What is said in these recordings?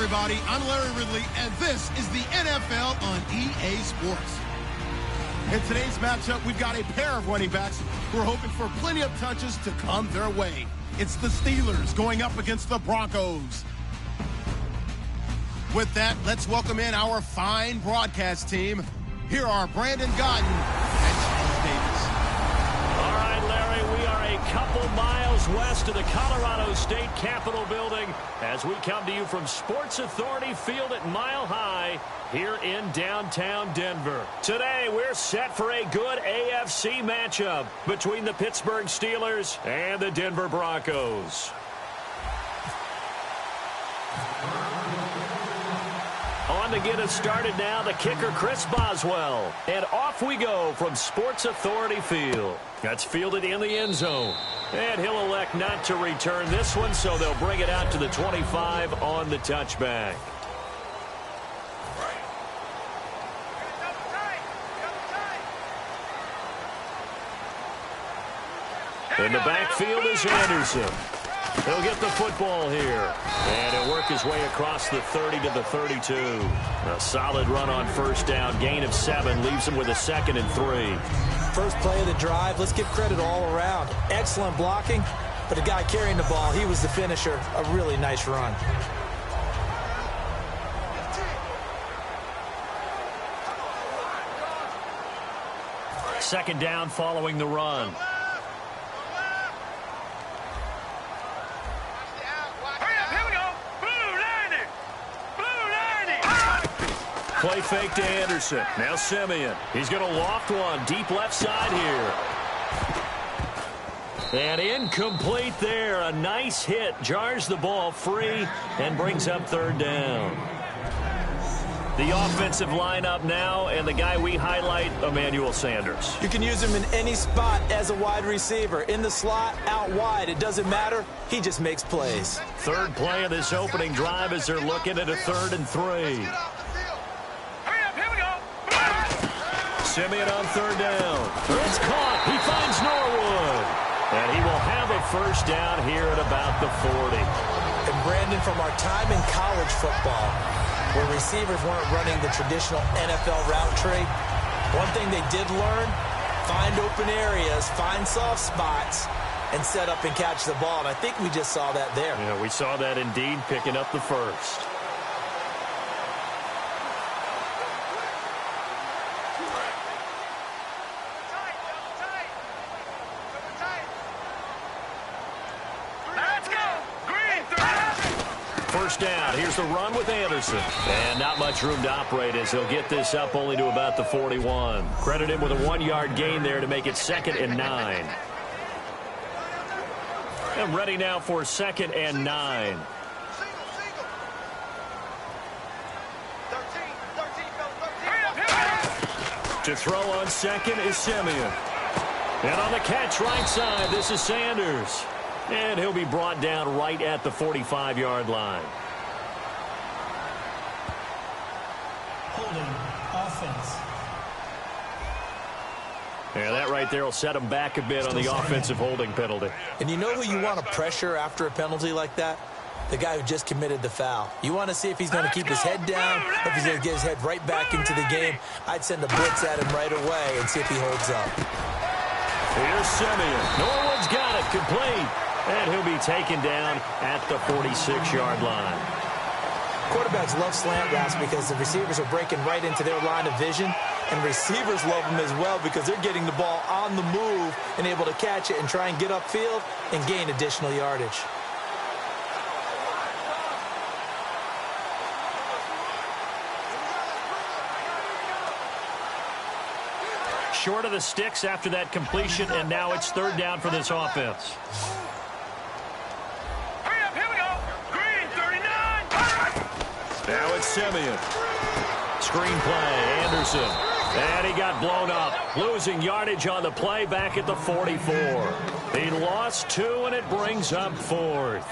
everybody. I'm Larry Ridley, and this is the NFL on EA Sports. In today's matchup, we've got a pair of running backs who are hoping for plenty of touches to come their way. It's the Steelers going up against the Broncos. With that, let's welcome in our fine broadcast team. Here are Brandon Godden and Charles Davis. All right, Larry, we are a couple miles west of the Colorado State Capitol building as we come to you from Sports Authority Field at Mile High here in downtown Denver. Today, we're set for a good AFC matchup between the Pittsburgh Steelers and the Denver Broncos. On to get us started now, the kicker, Chris Boswell. And off we go from Sports Authority Field. That's fielded in the end zone. And he'll elect not to return this one, so they'll bring it out to the 25 on the touchback. In the backfield is Anderson. He'll get the football here. And he'll work his way across the 30 to the 32. A solid run on first down. Gain of 7 leaves him with a 2nd and 3. First play of the drive, let's give credit all around. Excellent blocking, but the guy carrying the ball, he was the finisher. A really nice run. Second down following the run. Play fake to Anderson. Now Simeon. He's going to loft one. Deep left side here. And incomplete there. A nice hit. Jars the ball free and brings up third down. The offensive lineup now, and the guy we highlight, Emmanuel Sanders. You can use him in any spot as a wide receiver. In the slot, out wide. It doesn't matter. He just makes plays. Third play of this opening drive as they're looking at a 3rd and 3. Simeon on third down. It's caught. He finds Norwood. And he will have a first down here at about the 40. And Brandon, from our time in college football, where receivers weren't running the traditional NFL route tree, one thing they did learn, find open areas, find soft spots, and set up and catch the ball. And I think we just saw that there. Yeah, we saw that indeed, picking up the first. First down. Here's the run with Anderson. And not much room to operate as he'll get this up only to about the 41. Credit him with a 1-yard gain there to make it 2nd and 9. And ready now for 2nd and 9. To throw on 2nd is Simeon. And on the catch right side, this is Sanders. And he'll be brought down right at the 45-yard line. Holding offense. Yeah, that right there will set him back a bit on the offensive holding penalty. And you know who you want to pressure after a penalty like that? The guy who just committed the foul. You want to see if he's going to keep his head down, if he's going to get his head right back into the game. I'd send a blitz at him right away and see if he holds up. Here's Simeon. Norwood's got it. Complete. And he'll be taken down at the 46-yard line. Quarterbacks love slant routes because the receivers are breaking right into their line of vision, and receivers love them as well because they're getting the ball on the move and able to catch it and try and get upfield and gain additional yardage. Short of the sticks after that completion, and now it's third down for this offense. Now it's Simeon. Screen play, Anderson. And he got blown up. Losing yardage on the play back at the 44. He lost 2, and it brings up 4th.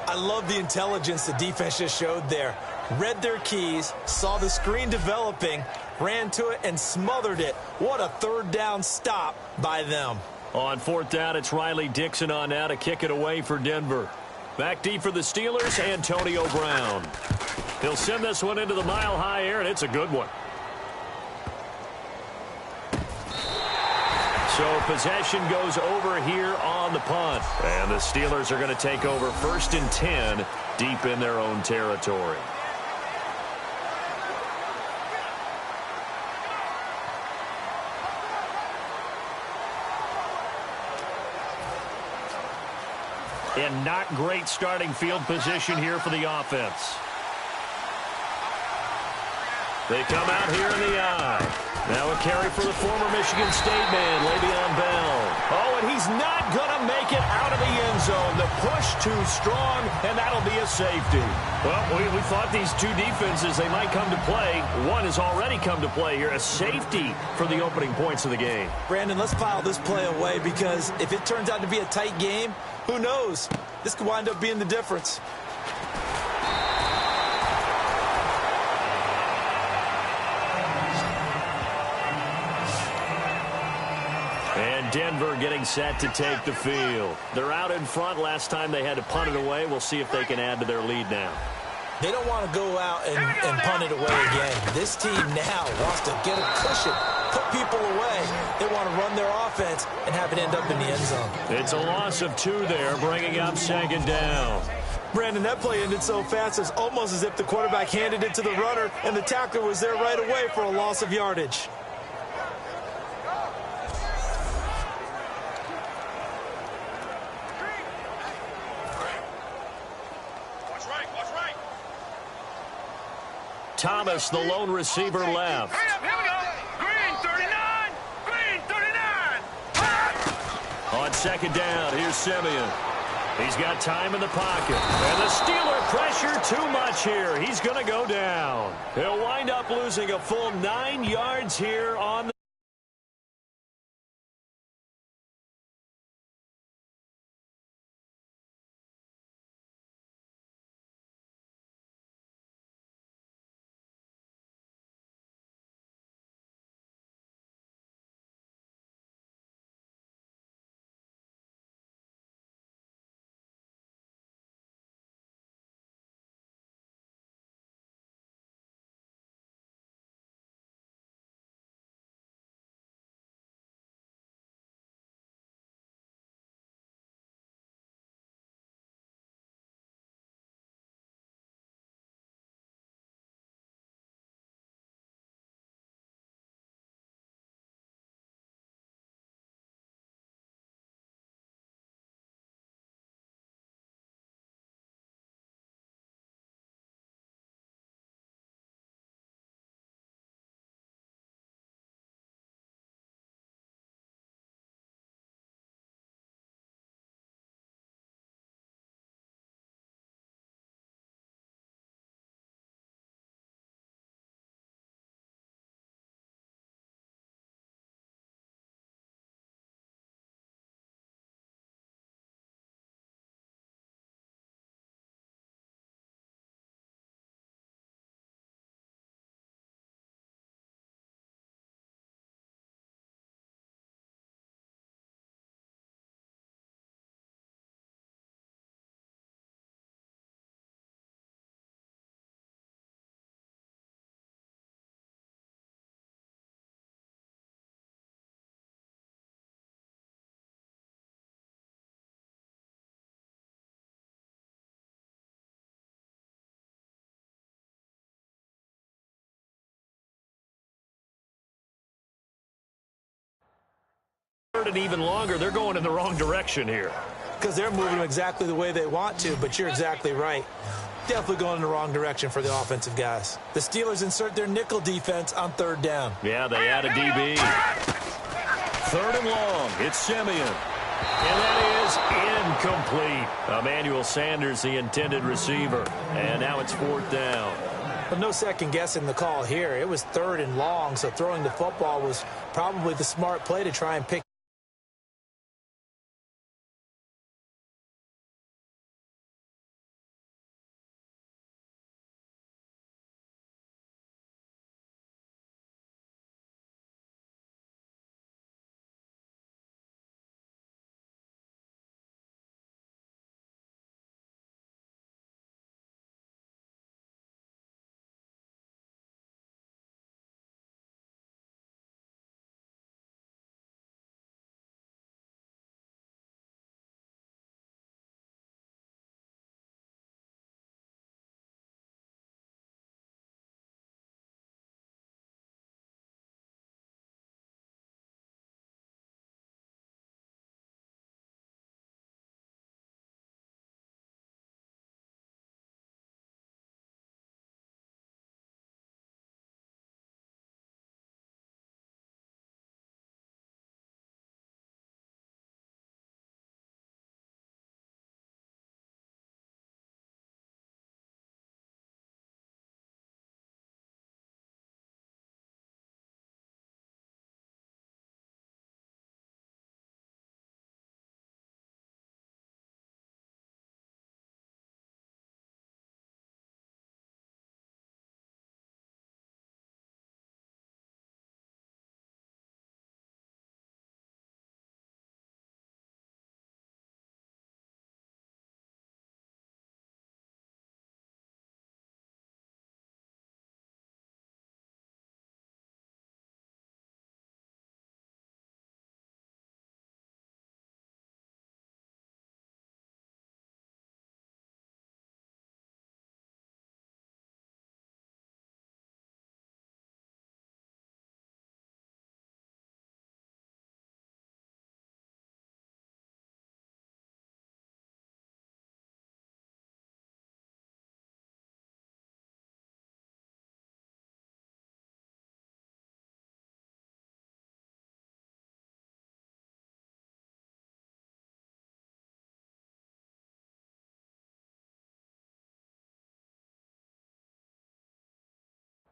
I love the intelligence the defense just showed there. Read their keys, saw the screen developing, ran to it, and smothered it. What a third down stop by them. On 4th down, it's Riley Dixon on now to kick it away for Denver. Back deep for the Steelers, Antonio Brown. He'll send this one into the mile-high air, and it's a good one. So possession goes over here on the punt. And the Steelers are going to take over 1st and 10 deep in their own territory. And not great starting field position here for the offense. They come out here in the eye. Now a carry for the former Michigan State man, Le'Veon Bell. Oh, and he's not going to make it out of the end zone. The push too strong, and that'll be a safety. Well, we thought these two defenses, they might come to play. One has already come to play here, a safety for the opening points of the game. Brandon, let's file this play away because if it turns out to be a tight game, who knows? This could wind up being the difference. And Denver getting set to take the field. They're out in front. Last time they had to punt it away. We'll see if they can add to their lead now. They don't want to go out and punt it away again. This team now wants to get a cushion, put people away. They want to run their offense and have it end up in the end zone. It's a loss of 2 there, bringing up 2nd down. Brandon, that play ended so fast, it's almost as if the quarterback handed it to the runner and the tackler was there right away for a loss of yardage. Thomas, the lone receiver, left. Here we go. Green 39. Green 39. On 2nd down, here's Simeon. He's got time in the pocket. And the Steeler pressure too much here. He's going to go down. He'll wind up losing a full 9 yards here on the and even longer. They're going in the wrong direction here. Because they're moving exactly the way they want to, but you're exactly right. Definitely going in the wrong direction for the offensive guys. The Steelers insert their nickel defense on 3rd down. Yeah, they add a DB. 3rd and long. It's Simeon. And that is incomplete. Emmanuel Sanders, the intended receiver. And now it's 4th down. But no second guessing the call here. It was 3rd and long, so throwing the football was probably the smart play to try and pick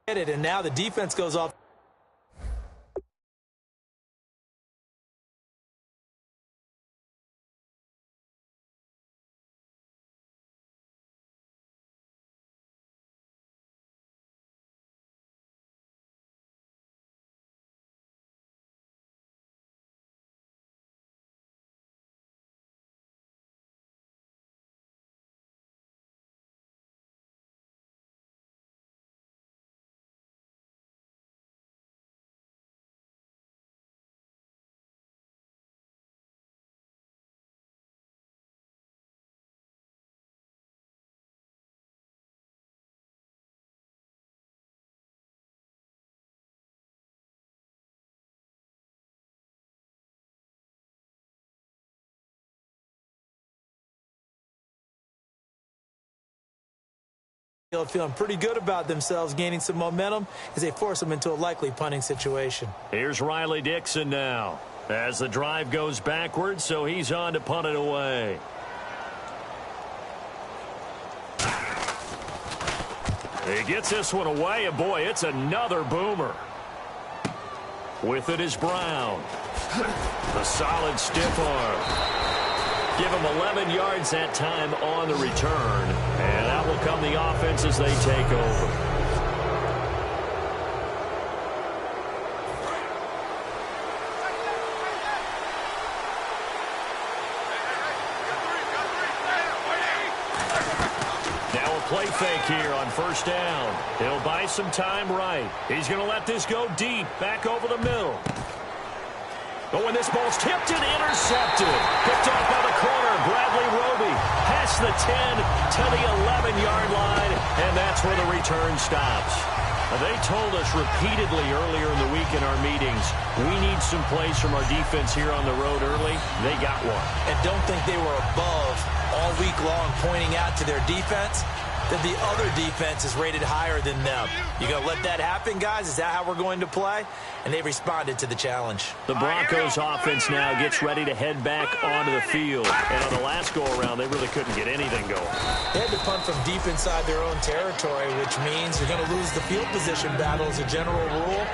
And now the defense goes off. Feeling pretty good about themselves, gaining some momentum as they force them into a likely punting situation. Here's Riley Dixon now as the drive goes backwards, so he's on to punt it away. He gets this one away, and boy, it's another boomer. With it is Brown. The solid stiff arm. Give him 11 yards that time on the return. And out will come the offense as they take over. Now a play fake here on first down. He'll buy some time right. He's going to let this go deep, back over the middle. But when this ball's tipped and intercepted, picked off by the corner, Bradley Roby past the 10 to the 11-yard line, and that's where the return stops. They told us repeatedly earlier in the week in our meetings, we need some plays from our defense here on the road early. They got one. And don't think they were above all week long pointing out to their defense that the other defense is rated higher than them. You going to let that happen, guys? Is that how we're going to play? And they responded to the challenge. The Broncos offense now gets ready to head back onto the field. And on the last go-around, they really couldn't get anything going. They had to punt from deep inside their own territory, which means you're going to lose the field position battle as a general rule.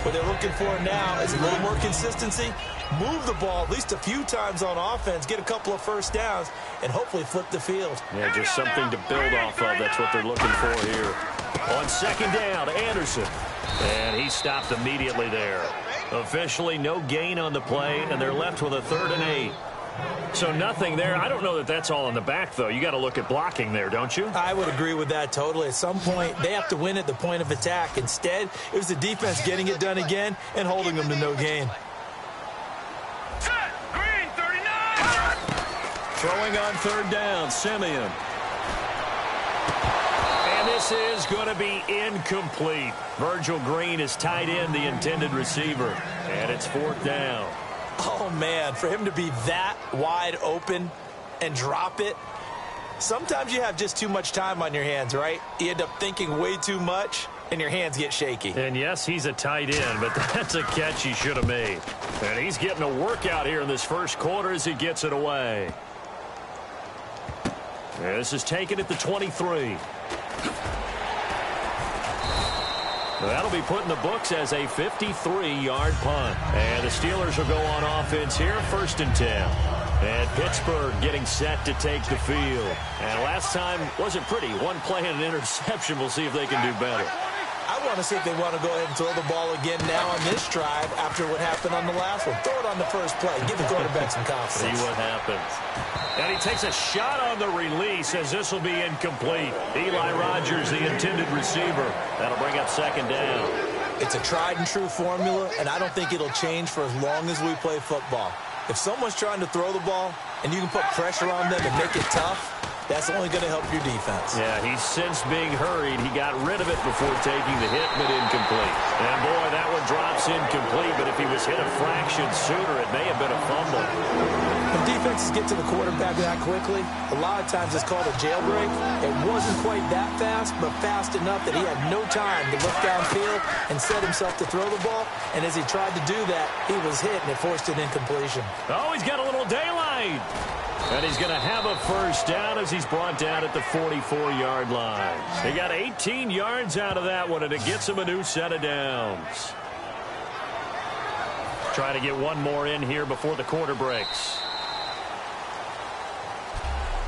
What they're looking for now is a little more consistency, move the ball at least a few times on offense, get a couple of first downs, and hopefully flip the field. Yeah, just something to build off of. That's what they're looking for here. On second down, Anderson. And he stopped immediately there. Officially no gain on the play, and they're left with a 3rd and 8. So nothing there. I don't know that that's all in the back, though. You got to look at blocking there, don't you? I would agree with that totally. At some point, they have to win at the point of attack. Instead, it was the defense getting it done again and holding them to no gain. Set. Green, 39. Throwing on 3rd down, Simeon. And this is going to be incomplete. Virgil Green is tied in, the intended receiver. And it's 4th down. Oh, man, for him to be that wide open and drop it, sometimes you have just too much time on your hands, right? You end up thinking way too much, and your hands get shaky. And, yes, he's a tight end, but that's a catch he should have made. And he's getting a workout here in this first quarter as he gets it away. And this is taken at the 23. That'll be put in the books as a 53-yard punt. And the Steelers will go on offense here, 1st and 10. And Pittsburgh getting set to take the field. And last time wasn't pretty. One play and an interception. We'll see if they can do better. I want to see if they want to go ahead and throw the ball again now on this drive after what happened on the last one. Throw it on the first play. Give the quarterback some confidence. See what happens. And he takes a shot on the release as this will be incomplete. Eli Rogers, the intended receiver. That'll bring up 2nd down. It's a tried and true formula, and I don't think it'll change for as long as we play football. If someone's trying to throw the ball and you can put pressure on them and make it tough, that's only going to help your defense. Yeah, he's since being hurried. He got rid of it before taking the hit, but incomplete. And, boy, that one drops incomplete, but if he was hit a fraction sooner, it may have been a fumble. When defenses get to the quarterback that quickly, a lot of times it's called a jailbreak. It wasn't quite that fast, but fast enough that he had no time to look downfield and set himself to throw the ball. And as he tried to do that, he was hit, and it forced an incompletion. Oh, he's got a little daylight. And he's going to have a first down as he's brought down at the 44-yard line. He got 18 yards out of that one, and it gets him a new set of downs. Try to get one more in here before the quarter breaks.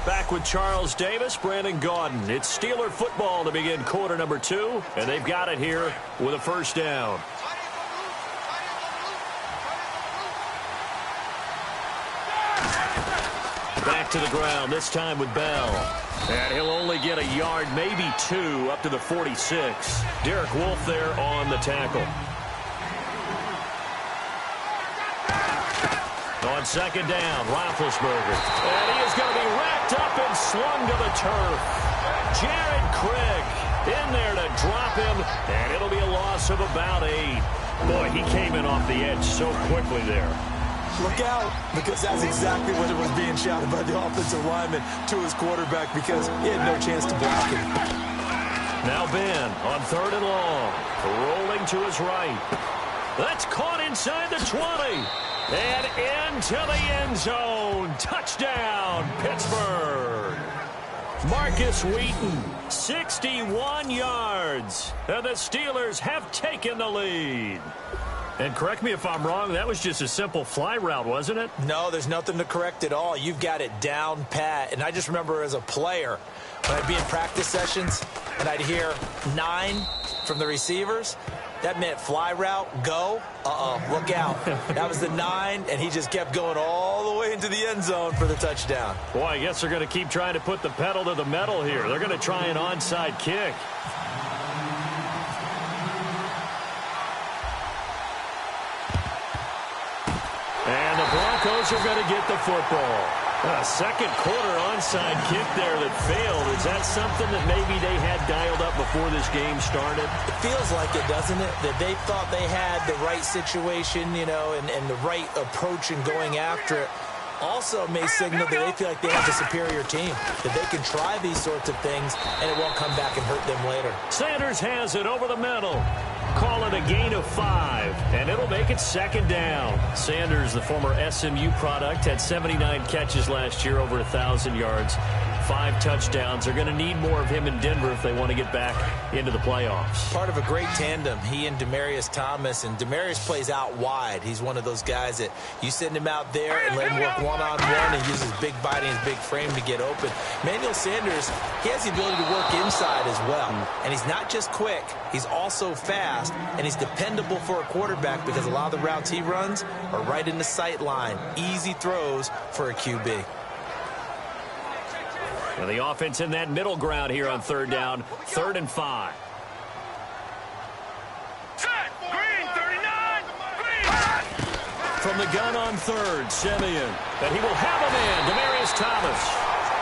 Back with Charles Davis, Brandon Gaudin. It's Steeler football to begin quarter number 2, and they've got it here with a first down. Back to the ground, this time with Bell. And he'll only get a yard, maybe 2, up to the 46. Derek Wolfe there on the tackle. On second down, Roethlisberger. And he is going to be wrapped up and slung to the turf. Jared Craig in there to drop him, and it'll be a loss of about 8. Boy, he came in off the edge so quickly there. Look out, because that's exactly what it was being shouted by the offensive lineman to his quarterback, because he had no chance to block him. Now Ben on 3rd and long, rolling to his right. That's caught inside the 20. And into the end zone. Touchdown, Pittsburgh. Marcus Wheaton, 61 yards. And the Steelers have taken the lead. And correct me if I'm wrong, that was just a simple fly route, wasn't it? No, there's nothing to correct at all. You've got it down pat. And I just remember as a player, when I'd be in practice sessions and I'd hear 9 from the receivers, that meant fly route, go. Look out. That was the 9, and he just kept going all the way into the end zone for the touchdown. Boy, I guess they're going to keep trying to put the pedal to the metal here. They're going to try an onside kick. And the Broncos are going to get the football. A second quarter onside kick there that failed. Is that something that maybe they had dialed up before this game started? It feels like it, doesn't it? That they thought they had the right situation, you know, and the right approach in going after it. Also may signal that they feel like they have the superior team, that they can try these sorts of things, and it won't come back and hurt them later. Sanders has it over the middle. Call it a gain of 5, and it'll make it second down. Sanders, the former SMU product, had 79 catches last year, over 1,000 yards, 5 touchdowns. They're going to need more of him in Denver if they want to get back into the playoffs. Part of a great tandem, he and Demaryius Thomas, and Demaryius plays out wide. He's one of those guys that you send him out there and let him work one-on-one and use his big body and his big frame to get open. Emmanuel Sanders, he has the ability to work inside as well, and he's not just quick, he's also fast, and he's dependable for a quarterback because a lot of the routes he runs are right in the sight line. Easy throws for a QB. And the offense in that middle ground here on 3rd down, 3rd and 5. Set. Green, 39. Green. From the gun on 3rd, Simeon. And he will have a man, Demaryius Thomas.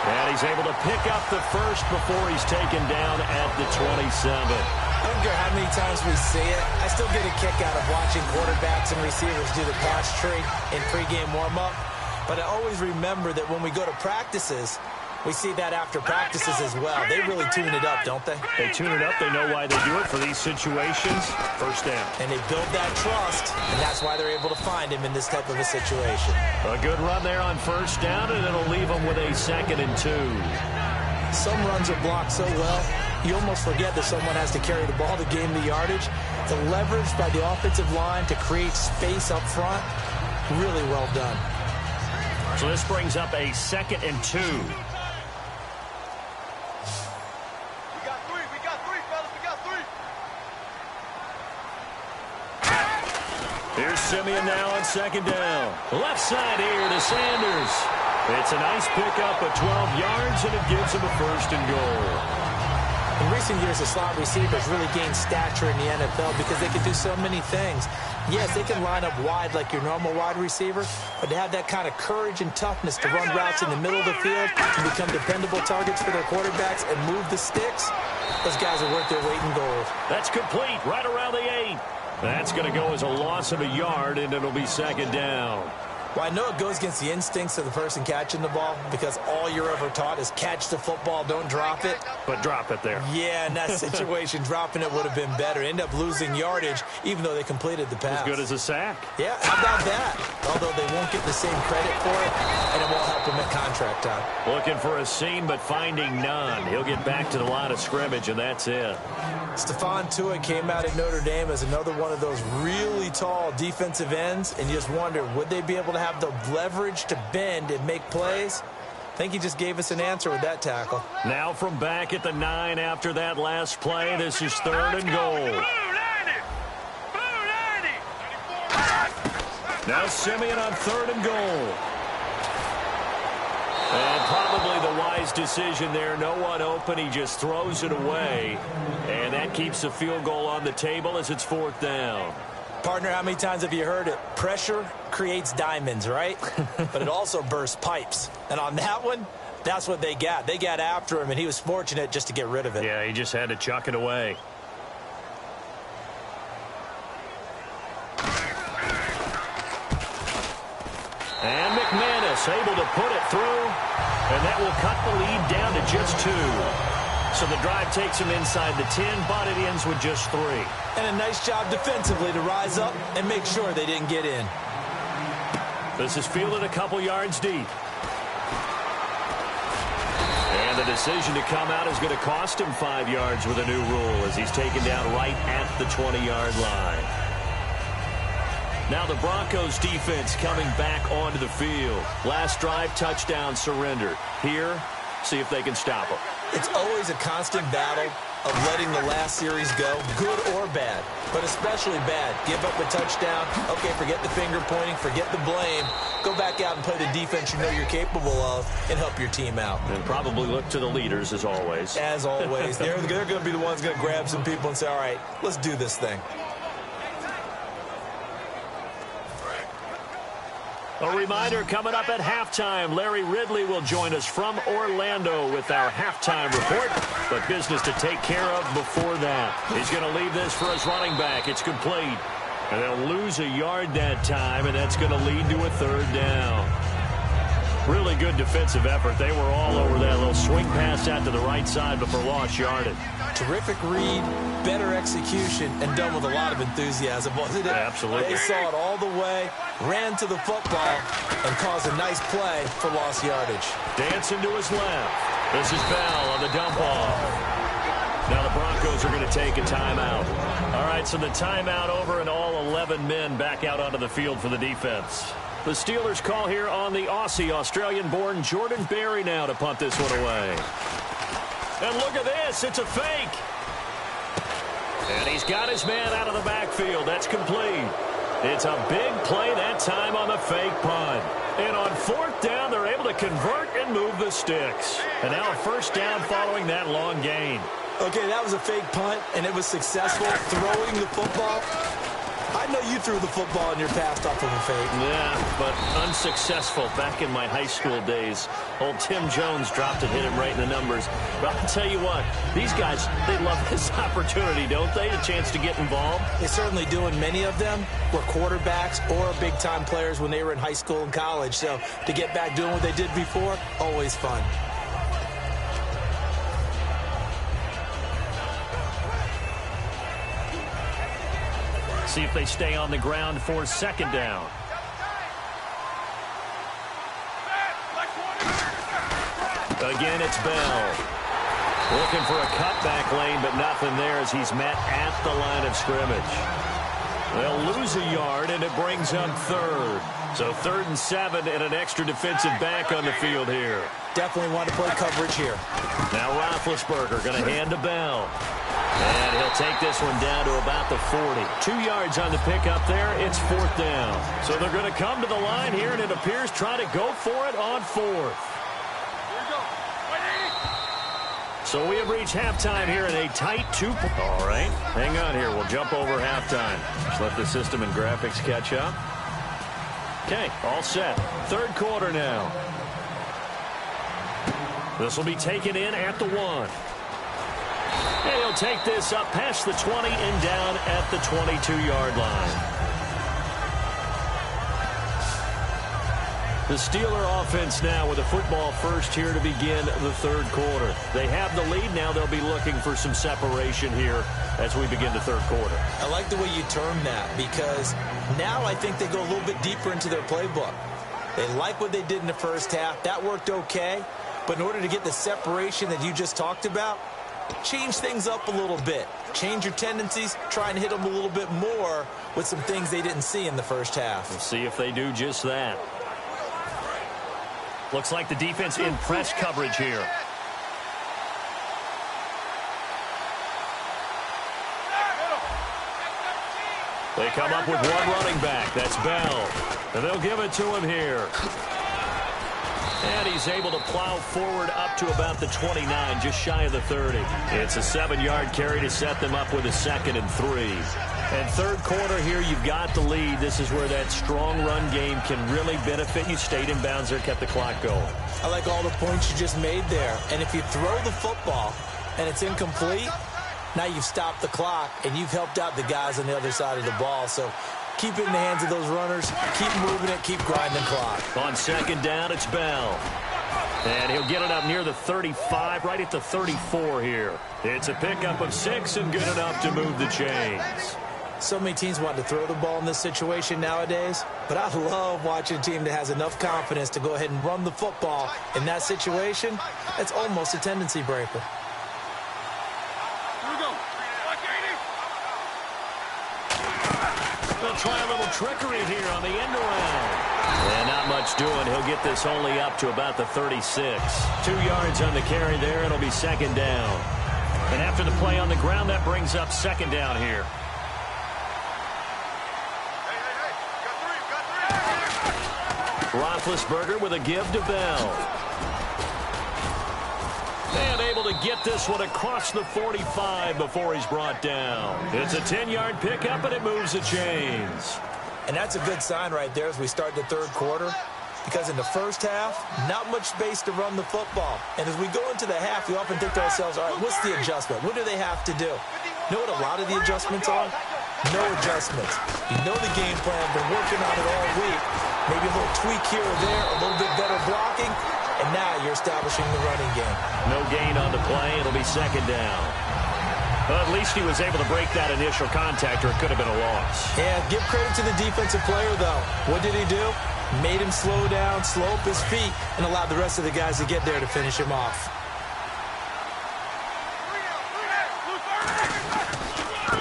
And he's able to pick up the first before he's taken down at the 27. I don't care how many times we see it. I still get a kick out of watching quarterbacks and receivers do the pass tree in pregame warm-up. But I always remember that when we go to practices, we see that after practices as well. They really tune it up, don't they? They tune it up. They know why they do it for these situations. First down. And they build that trust, and that's why they're able to find him in this type of a situation. A good run there on first down, and it'll leave them with a 2nd and 2. Some runs are blocked so well, you almost forget that someone has to carry the ball to gain the yardage. The leverage by the offensive line to create space up front, really well done. So this brings up a 2nd and 2. Here's Simeon now on 2nd down. Left side here to Sanders. It's a nice pickup of 12 yards, and it gives him a 1st and goal. In recent years, the slot receivers really gained stature in the NFL because they can do so many things. Yes, they can line up wide like your normal wide receiver, but to have that kind of courage and toughness to run routes in the middle of the field and become dependable targets for their quarterbacks and move the sticks, those guys are worth their weight in gold. That's complete right around the 8. That's going to go as a loss of a yard, and it'll be 2nd down. Well, I know it goes against the instincts of the person catching the ball because all you're ever taught is catch the football, don't drop it. But drop it there. Yeah, in that situation, dropping it would have been better. End up losing yardage, even though they completed the pass. As good as a sack. Yeah, how about that? Although they won't get the same credit for it, and it won't help them at contract time. Looking for a seam, but finding none. He'll get back to the line of scrimmage, and that's it. Stephon Tuitt came out at Notre Dame as another one of those really tall defensive ends, and you just wonder, would they be able to have the leverage to bend and make plays? I think he just gave us an answer with that tackle. Now from back at the 9 after that last play, this is 3rd and goal. Now Simeon on 3rd and goal. And probably the wise decision there. No one open. He just throws it away. And that keeps the field goal on the table as it's 4th down. Partner, how many times have you heard it? Pressure creates diamonds, right? But it also bursts pipes. And on that one, that's what they got. They got after him, and he was fortunate just to get rid of it. Yeah, he just had to chuck it away. And McManus able to put it through, and that will cut the lead down to just 2. So the drive takes him inside the 10, but it ends with just 3. And a nice job defensively to rise up and make sure they didn't get in. This is fielded a couple yards deep. And the decision to come out is going to cost him 5 yards with a new rule as he's taken down right at the 20-yard line. Now the Broncos defense coming back onto the field. Last drive, touchdown, surrender. Here, see if they can stop him. It's always a constant battle of letting the last series go, good or bad, but especially bad. Give up a touchdown. Okay, forget the finger pointing, forget the blame. Go back out and play the defense you know you're capable of and help your team out. And probably look to the leaders as always. As always. They're going to be the ones going to grab some people and say, all right, let's do this thing. A reminder coming up at halftime. Larry Ridley will join us from Orlando with our halftime report. But business to take care of before that. He's going to leave this for his running back. It's complete. And they'll lose a yard that time, and that's going to lead to a 3rd down. Really good defensive effort. They were all over that little swing pass out to the right side before lost yardage. Terrific read, better execution, and done with a lot of enthusiasm, wasn't it? Absolutely. They saw it all the way, ran to the football, and caused a nice play for lost yardage. Dancing to his left. This is Bell on the dump off. Now the Broncos are going to take a timeout. All right, so the timeout over and all 11 men back out onto the field for the defense. The Steelers call here on the Aussie, Australian-born Jordan Berry now to punt this one away. And look at this. It's a fake. And he's got his man out of the backfield. That's complete. It's a big play that time on the fake punt. And on 4th down, they're able to convert and move the sticks. And now a 1st down following that long gain. Okay, that was a fake punt, and it was successful throwing the football. I know you threw the football in your past off of a fake. Yeah, but unsuccessful back in my high school days. Old Tim Jones dropped it, hit him right in the numbers. But I'll tell you what, these guys, they love this opportunity, don't they? A chance to get involved. They certainly do, and many of them were quarterbacks or big-time players when they were in high school and college. So to get back doing what they did before, always fun. See if they stay on the ground for 2nd down. Again, it's Bell. Looking for a cutback lane, but nothing there as he's met at the line of scrimmage. They'll lose a yard, and it brings up 3rd. So 3rd and 7 and an extra defensive back on the field here. Definitely want to play coverage here. Now Roethlisberger going to hand to Bell. And he'll take this one down to about the 40. 2 yards on the pickup there. It's 4th down. So they're going to come to the line here, and it appears try to go for it on 4th. So we have reached halftime here in a tight 2. All right, hang on here. We'll jump over halftime. Just let the system and graphics catch up. Okay, all set. 3rd quarter now. This will be taken in at the 1. And he'll take this up past the 20 and down at the 22-yard line. The Steeler offense now with a football first here to begin the third quarter. They have the lead. Now they'll be looking for some separation here as we begin the third quarter. I like the way you term that, because now I think they go a little bit deeper into their playbook. They like what they did in the first half. That worked okay. But in order to get the separation that you just talked about, change things up a little bit. Change your tendencies. Try and hit them a little bit more with some things they didn't see in the first half. We'll see if they do just that. Looks like the defense in press coverage here. They come up with one running back. That's Bell. And they'll give it to him here. And he's able to plow forward up to about the 29, just shy of the 30. It's a 7-yard carry to set them up with a 2nd and 3. And third quarter here, you've got the lead. This is where that strong run game can really benefit you. Stayed in bounds there, kept the clock going. I like all the points you just made there. And if you throw the football and it's incomplete, now you've stopped the clock and you've helped out the guys on the other side of the ball. So keep it in the hands of those runners. Keep moving it. Keep grinding clock. On 2nd down, it's Bell. And he'll get it up near the 35, right at the 34 here. It's a pickup of 6 and good enough to move the chains. So many teams want to throw the ball in this situation nowadays, but I love watching a team that has enough confidence to go ahead and run the football in that situation. It's almost a tendency breaker. Here we go. They'll try a little trickery here on the end around. And not much doing. He'll get this only up to about the 36. 2 yards on the carry there. It'll be 2nd down. And after the play on the ground, that brings up 2nd down here. Roethlisberger with a give to Bell. And able to get this one across the 45 before he's brought down. It's a 10-yard pickup, and it moves the chains. And that's a good sign right there as we start the third quarter, because in the first half, not much space to run the football. And as we go into the half, we often think to ourselves, all right, what's the adjustment? What do they have to do? You know what a lot of the adjustments are? No adjustments. You know the game plan, been working on it all week. Maybe a little tweak here or there, a little bit better blocking, and now you're establishing the running game. No gain on the play. It'll be 2nd down. Well, at least he was able to break that initial contact, or it could have been a loss. Yeah, give credit to the defensive player, though. What did he do? Made him slow down, slow up his feet, and allowed the rest of the guys to get there to finish him off.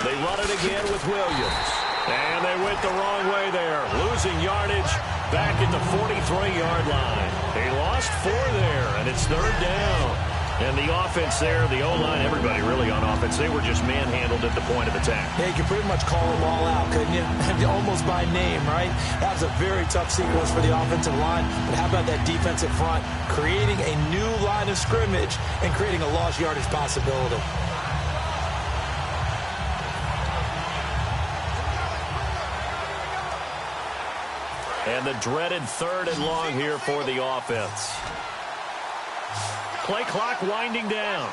They run it again with Williams. And they went the wrong way there. Losing yardage back at the 43-yard line. They lost 4 there, and it's 3rd down. And the offense there, the O-line, everybody really on offense, they were just manhandled at the point of attack. Yeah, you could pretty much call them all out, couldn't you? Almost by name, right? That was a very tough sequence for the offensive line. But how about that defensive front creating a new line of scrimmage and creating a lost yardage possibility? And the dreaded 3rd and long here for the offense. Play clock winding down.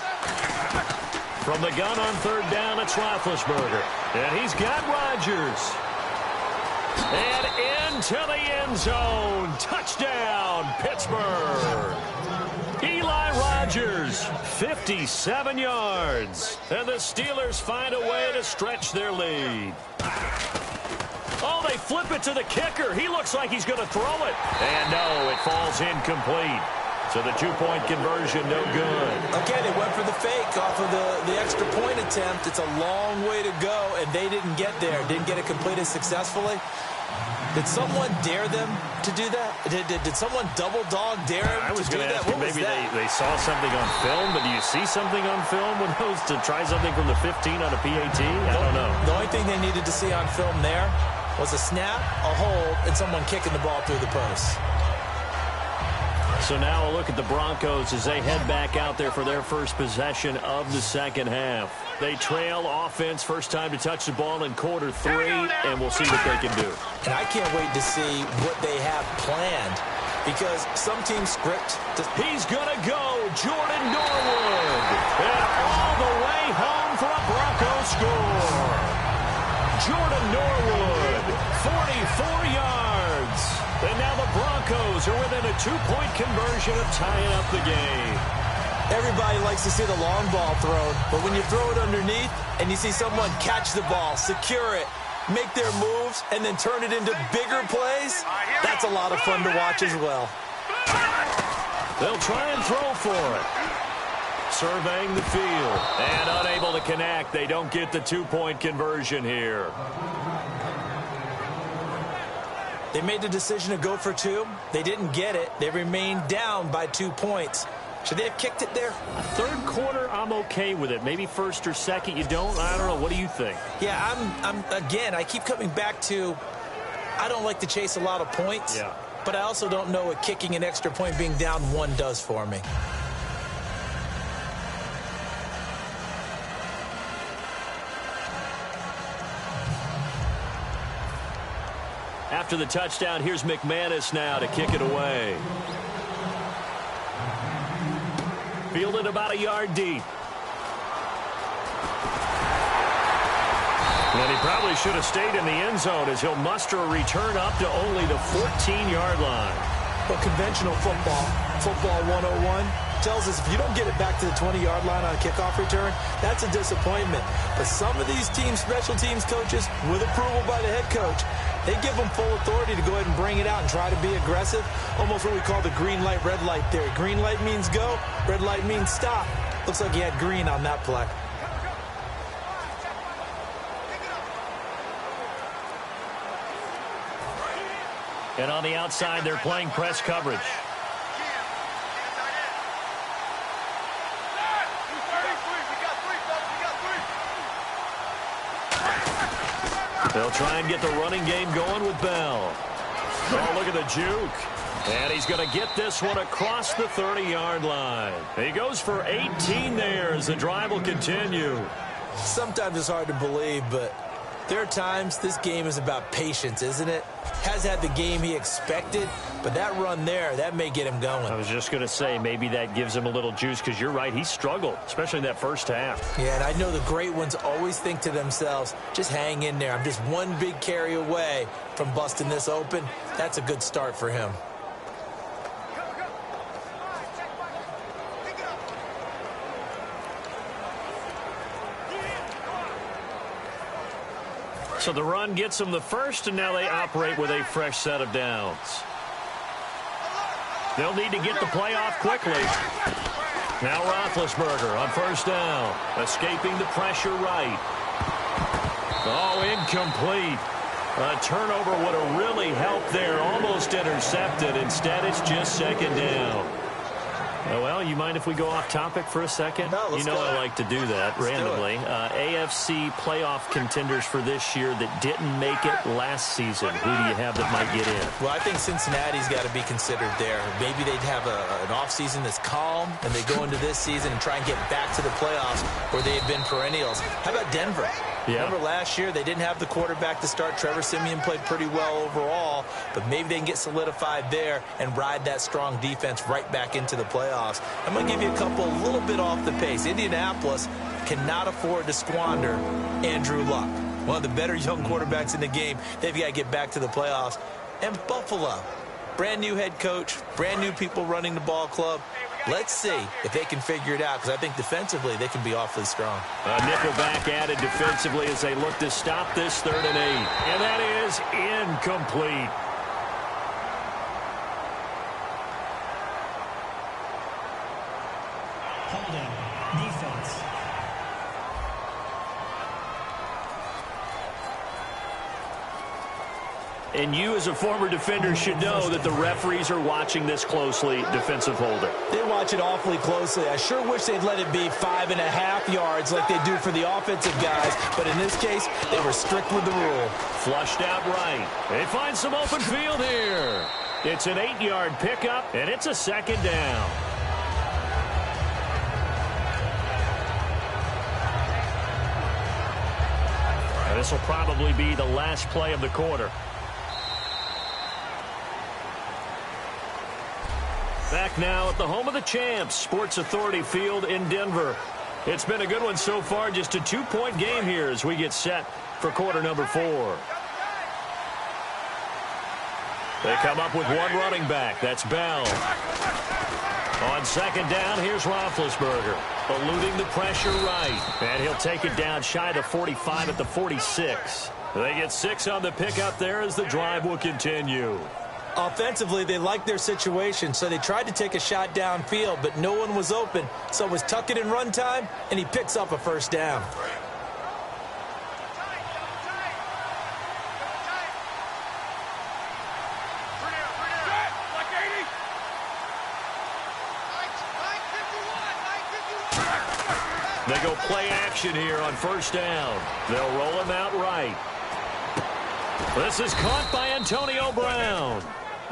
From the gun on 3rd down, it's Roethlisberger. And he's got Rodgers. And into the end zone. Touchdown, Pittsburgh. Eli Rodgers, 57 yards. And the Steelers find a way to stretch their lead. Oh, they flip it to the kicker. He looks like he's going to throw it. And no, it falls incomplete. So the 2-point conversion, no good. Okay, they went for the fake off of the extra point attempt. It's a long way to go, and they didn't get there. Didn't get it completed successfully. Did someone dare them to do that? Did someone double dog dare them I was to do going to that? ask you, maybe they saw something on film, but do you see something on film with those to try something from the 15 on a PAT? I don't know. The only thing they needed to see on film there was a snap, a hold, and someone kicking the ball through the post. So now a look at the Broncos as they head back out there for their first possession of the second half. They trail offense, first time to touch the ball in quarter 3, and we'll see what they can do. And I can't wait to see what they have planned, because some teams script. He's going to go, Jordan Norwood. And all the way home for a Broncos score. Jordan Norwood, 44 yards. And now the Broncos are within a 2-point conversion of tying up the game. Everybody likes to see the long ball thrown, but when you throw it underneath and you see someone catch the ball, secure it, make their moves, and then turn it into bigger plays, that's a lot of fun to watch as well. They'll try and throw for it. Surveying the field. And unable to connect. They don't get the 2-point conversion here. They made the decision to go for 2. They didn't get it. They remained down by 2 points. Should they have kicked it there? Third quarter, I'm okay with it. Maybe first or second, you don't? I don't know. What do you think? Yeah, again, I keep coming back to I don't like to chase a lot of points. Yeah. But I also don't know what kicking an extra point being down 1 does for me. After the touchdown, here's McManus now to kick it away. Fielded about a yard deep. And he probably should have stayed in the end zone as he'll muster a return up to only the 14-yard line. But conventional football 101, tells us if you don't get it back to the 20-yard line on a kickoff return, that's a disappointment. But some of these teams, special teams coaches, with approval by the head coach, they give them full authority to go ahead and bring it out and try to be aggressive. Almost what we call the green light, red light theory. Green light means go, red light means stop. Looks like he had green on that play. And on the outside, they're playing press coverage. They'll try and get the running game going with Bell. Oh, look at the juke. And he's going to get this one across the 30-yard line. He goes for 18 there as the drive will continue. Sometimes it's hard to believe, but there are times this game is about patience, isn't it? Has had the game he expected, but that run there, that may get him going. I was just going to say, maybe that gives him a little juice, because you're right, he struggled, especially in that first half. Yeah, and I know the great ones always think to themselves, just hang in there. I'm just one big carry away from busting this open. That's a good start for him. So the run gets them the first, and now they operate with a fresh set of downs. They'll need to get the play off quickly. Now Roethlisberger on first down, escaping the pressure right. Oh, incomplete. A turnover would have really helped there, almost intercepted. Instead, it's just second down. Oh, well, you mind if we go off topic for a second? No, let's go. I like to do that randomly. AFC playoff contenders for this year that didn't make it last season. Who do you have that might get in? Well, I think Cincinnati's got to be considered there. Maybe they'd have an offseason that's calm, and they go into this season and try and get back to the playoffs where they had been perennials. How about Denver? Yeah. Remember last year, they didn't have the quarterback to start. Trevor Siemian played pretty well overall, but maybe they can get solidified there and ride that strong defense right back into the playoffs. I'm going to give you a couple a little bit off the pace. Indianapolis cannot afford to squander Andrew Luck, one of the better young quarterbacks in the game. They've got to get back to the playoffs. And Buffalo, brand new head coach, brand new people running the ball club. Let's see if they can figure it out, because I think defensively they can be awfully strong. A nickelback added defensively as they look to stop this 3rd and 8. And that is incomplete. Holding defense. And you, as a former defender, should know that the referees are watching this closely. Defensive holding. They watch it awfully closely. I sure wish they'd let it be 5.5 yards like they do for the offensive guys. But in this case, they were strict with the rule. Flushed out right. They find some open field here. It's an 8-yard pickup, and it's a second down. And this will probably be the last play of the quarter. Back now at the home of the champs, Sports Authority Field in Denver. It's been a good one so far, just a 2-point game here as we get set for quarter number 4. They come up with one running back. That's Bell. On second down, here's Roethlisberger, eluding the pressure right. And he'll take it down shy of the 45 at the 46. They get 6 on the pickup there as the drive will continue. Offensively, they liked their situation, so they tried to take a shot downfield, but no one was open. So it was tuck it in run time, and he picks up a first down. They go play action here on first down. They'll roll him out right. This is caught by Antonio Brown.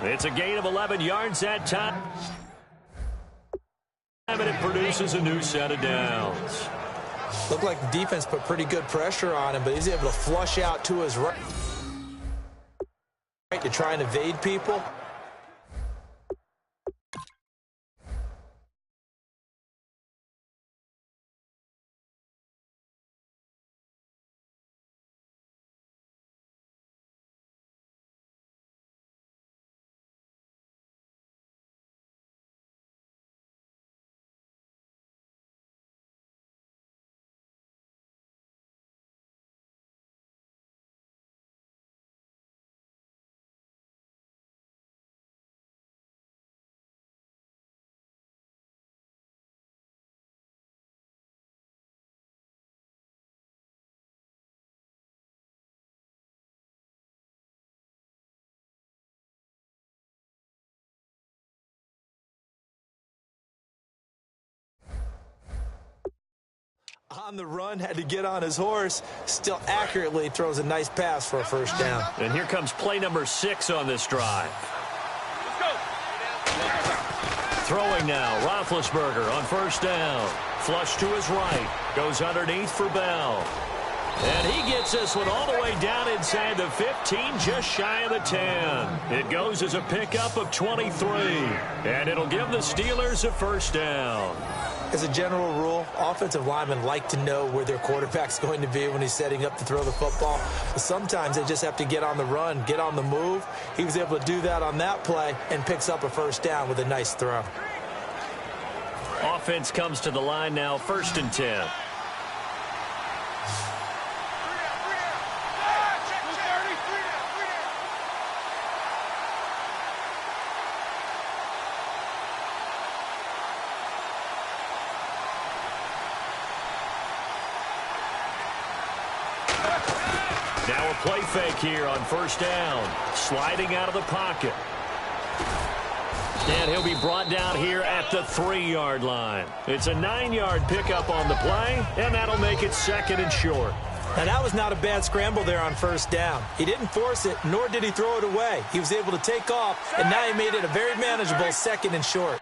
It's a gain of 11 yards that time. And it produces a new set of downs. Looked like the defense put pretty good pressure on him, but he's able to flush out to his right to try and evade people. On the run, had to get on his horse, still accurately throws a nice pass for a first down. And here comes play number 6 on this drive. Throwing now, Roethlisberger on first down. Flush to his right, goes underneath for Bell. And he gets this one all the way down inside the 15, just shy of the 10. It goes as a pickup of 23, and it'll give the Steelers a first down. As a general rule, offensive linemen like to know where their quarterback's going to be when he's setting up to throw the football. But sometimes they just have to get on the run, get on the move. He was able to do that on that play and picks up a first down with a nice throw. Offense comes to the line now, 1st and 10. Now a play fake here on first down. Sliding out of the pocket. And he'll be brought down here at the 3-yard line. It's a 9-yard pickup on the play, and that'll make it 2nd and short. And that was not a bad scramble there on first down. He didn't force it, nor did he throw it away. He was able to take off, and now he made it a very manageable 2nd and short.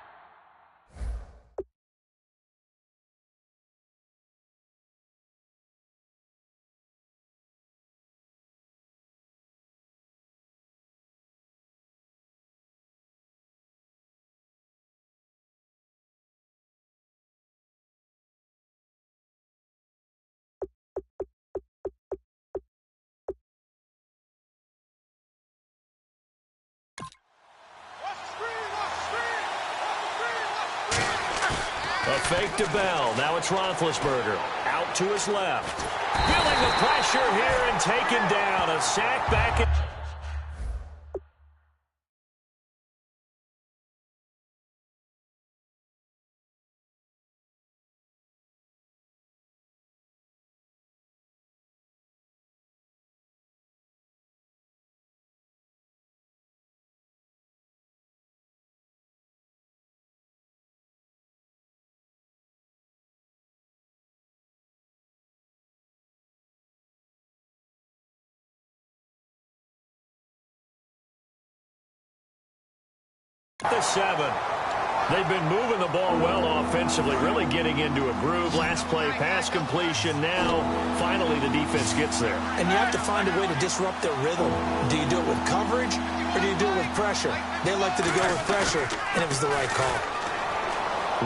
A fake to Bell. Now it's Roethlisberger. Out to his left. Feeling the pressure here and taken down. A sack back. The 7. They've been moving the ball well offensively, really getting into a groove. Last play, pass completion. Now, finally, the defense gets there. And you have to find a way to disrupt their rhythm. Do you do it with coverage, or do you do it with pressure? They elected to go with pressure, and it was the right call.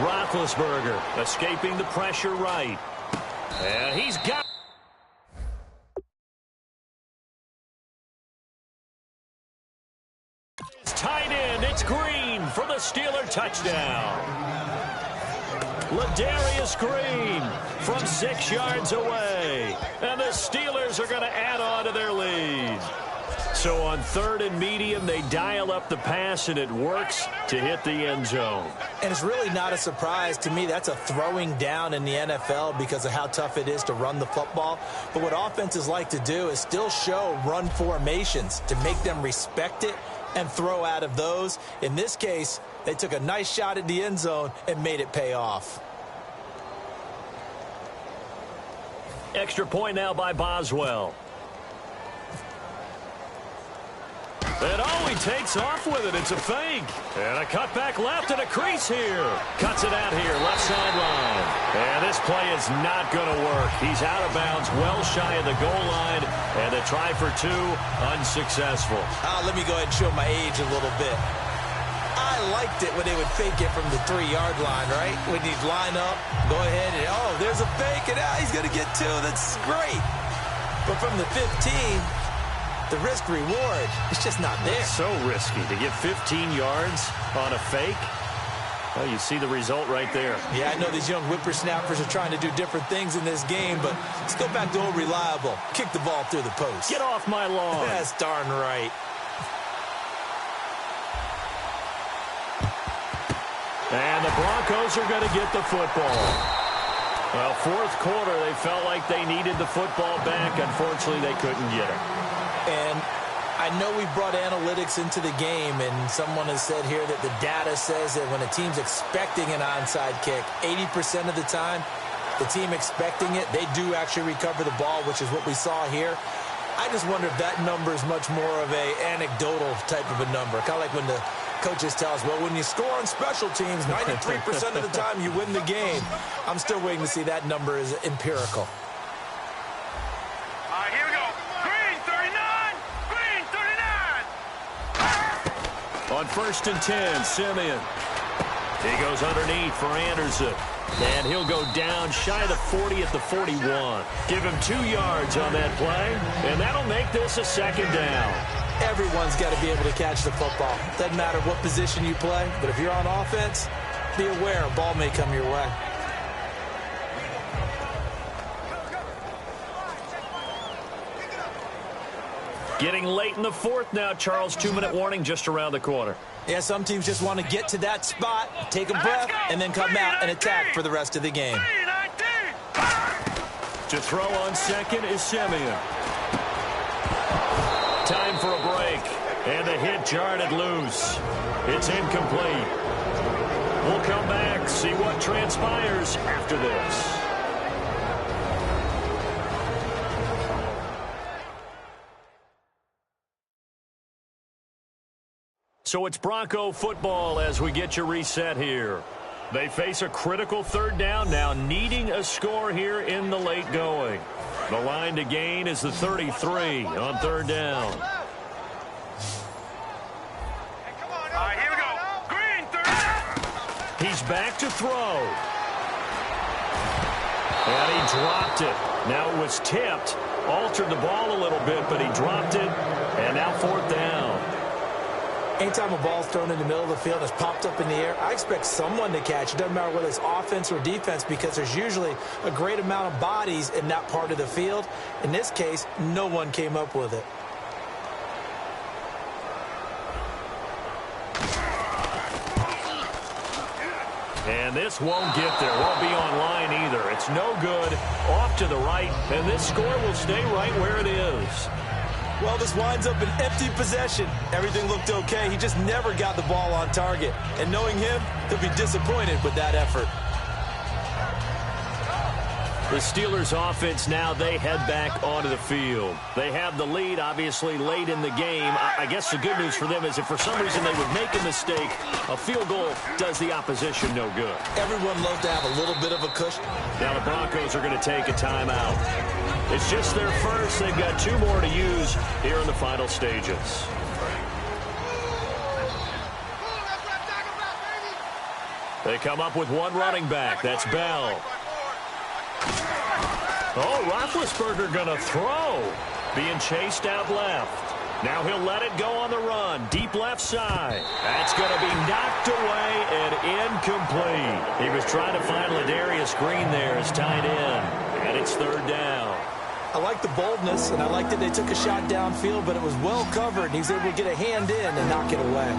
Roethlisberger escaping the pressure right. And he's got... It's Green for the Steeler touchdown. Ladarius Green from 6 yards away. And the Steelers are going to add on to their lead. So on 3rd and medium, they dial up the pass, and it works to hit the end zone. And it's really not a surprise to me. That's a throwing down in the NFL because of how tough it is to run the football. But what offenses like to do is still show run formations to make them respect it and throw out of those. In this case, they took a nice shot at the end zone and made it pay off. Extra point now by Boswell. And he takes off with it. It's a fake. And a cutback left and a crease here. Cuts it out here, left sideline. And this play is not going to work. He's out of bounds, well shy of the goal line. And the try for 2, unsuccessful. Let me go ahead and show my age a little bit. I liked it when they would fake it from the 3-yard line, right? When he'd line up, go ahead and, there's a fake, and he's going to get 2. That's great. But from the 15, the risk-reward, it's just not there. It's so risky to get 15 yards on a fake. Well, you see the result right there. Yeah, I know these young whippersnappers are trying to do different things in this game, but let's go back to old reliable. Kick the ball through the post. Get off my lawn. That's darn right. And the Broncos are going to get the football. Well, 4th quarter, they felt like they needed the football back. Unfortunately, they couldn't get it. And I know we brought analytics into the game, and someone has said here that the data says that when a team's expecting an onside kick, 80% of the time, the team expecting it, they do actually recover the ball, which is what we saw here. I just wonder if that number is much more of a anecdotal type of a number, kind of like when the coaches tell us, well, when you score on special teams, 93% of the time you win the game. I'm still waiting to see that number is empirical. All right, here we go. Green 39. Green 39. On 1st and 10, Simeon. He goes underneath for Anderson. And he'll go down shy of the 40 at the 41. Give him 2 yards on that play, and that'll make this a 2nd down. Everyone's got to be able to catch the football. Doesn't matter what position you play, but if you're on offense, be aware a ball may come your way. Getting late in the 4th now, Charles. 2-minute warning just around the corner. Yeah, some teams just want to get to that spot, take a breath, and then come out and attack for the rest of the game. To throw on 2nd is Simeon. Time for a break. And the hit jarred it loose. It's incomplete. We'll come back, see what transpires after this. So it's Bronco football as we get you reset here. They face a critical 3rd down now, needing a score here in the late going. The line to gain is the 33 on 3rd down. All right, here we go. Green 39. He's back to throw. And he dropped it. Now it was tipped, altered the ball a little bit, but he dropped it, and now 4th down. Anytime a ball's thrown in the middle of the field and it's popped up in the air, I expect someone to catch it. Doesn't matter whether it's offense or defense, because there's usually a great amount of bodies in that part of the field. In this case, no one came up with it. And this won't get there. Won't be online either. It's no good. Off to the right, and this score will stay right where it is. Well, this winds up an empty possession. Everything looked okay. He just never got the ball on target. And knowing him, he'll be disappointed with that effort. The Steelers offense now, they head back onto the field. They have the lead, obviously, late in the game. I guess the good news for them is if for some reason they would make a mistake, a field goal does the opposition no good. Everyone loves to have a little bit of a cushion. Now the Broncos are going to take a timeout. It's just their first. They've got 2 more to use here in the final stages. They come up with 1 running back. That's Bell. Oh, Roethlisberger going to throw. Being chased out left. Now he'll let it go on the run. Deep left side. That's going to be knocked away and incomplete. He was trying to find Ladarius Green there as tight end. And it's third down. I like the boldness, and I like that they took a shot downfield, but it was well covered. He's able to get a hand in and knock it away.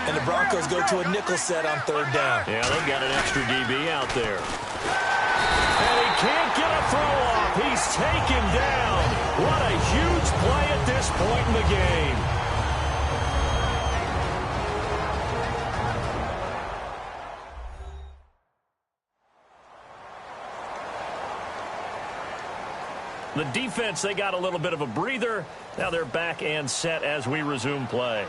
And the Broncos go to a nickel set on third down. Yeah, they've got an extra DB out there. And he can't get a throw off. He's taken down. What a huge play at this point in the game. The defense, they got a little bit of a breather. Now they're back and set as we resume play.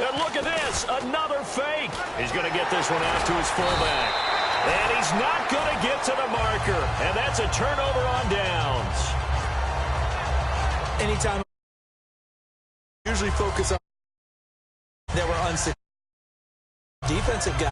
And look at this, another fake. He's going to get this one out to his fullback. And he's not going to get to the marker. And that's a turnover on downs. Anytime usually focus on that were unsuccessful. Defensive guy.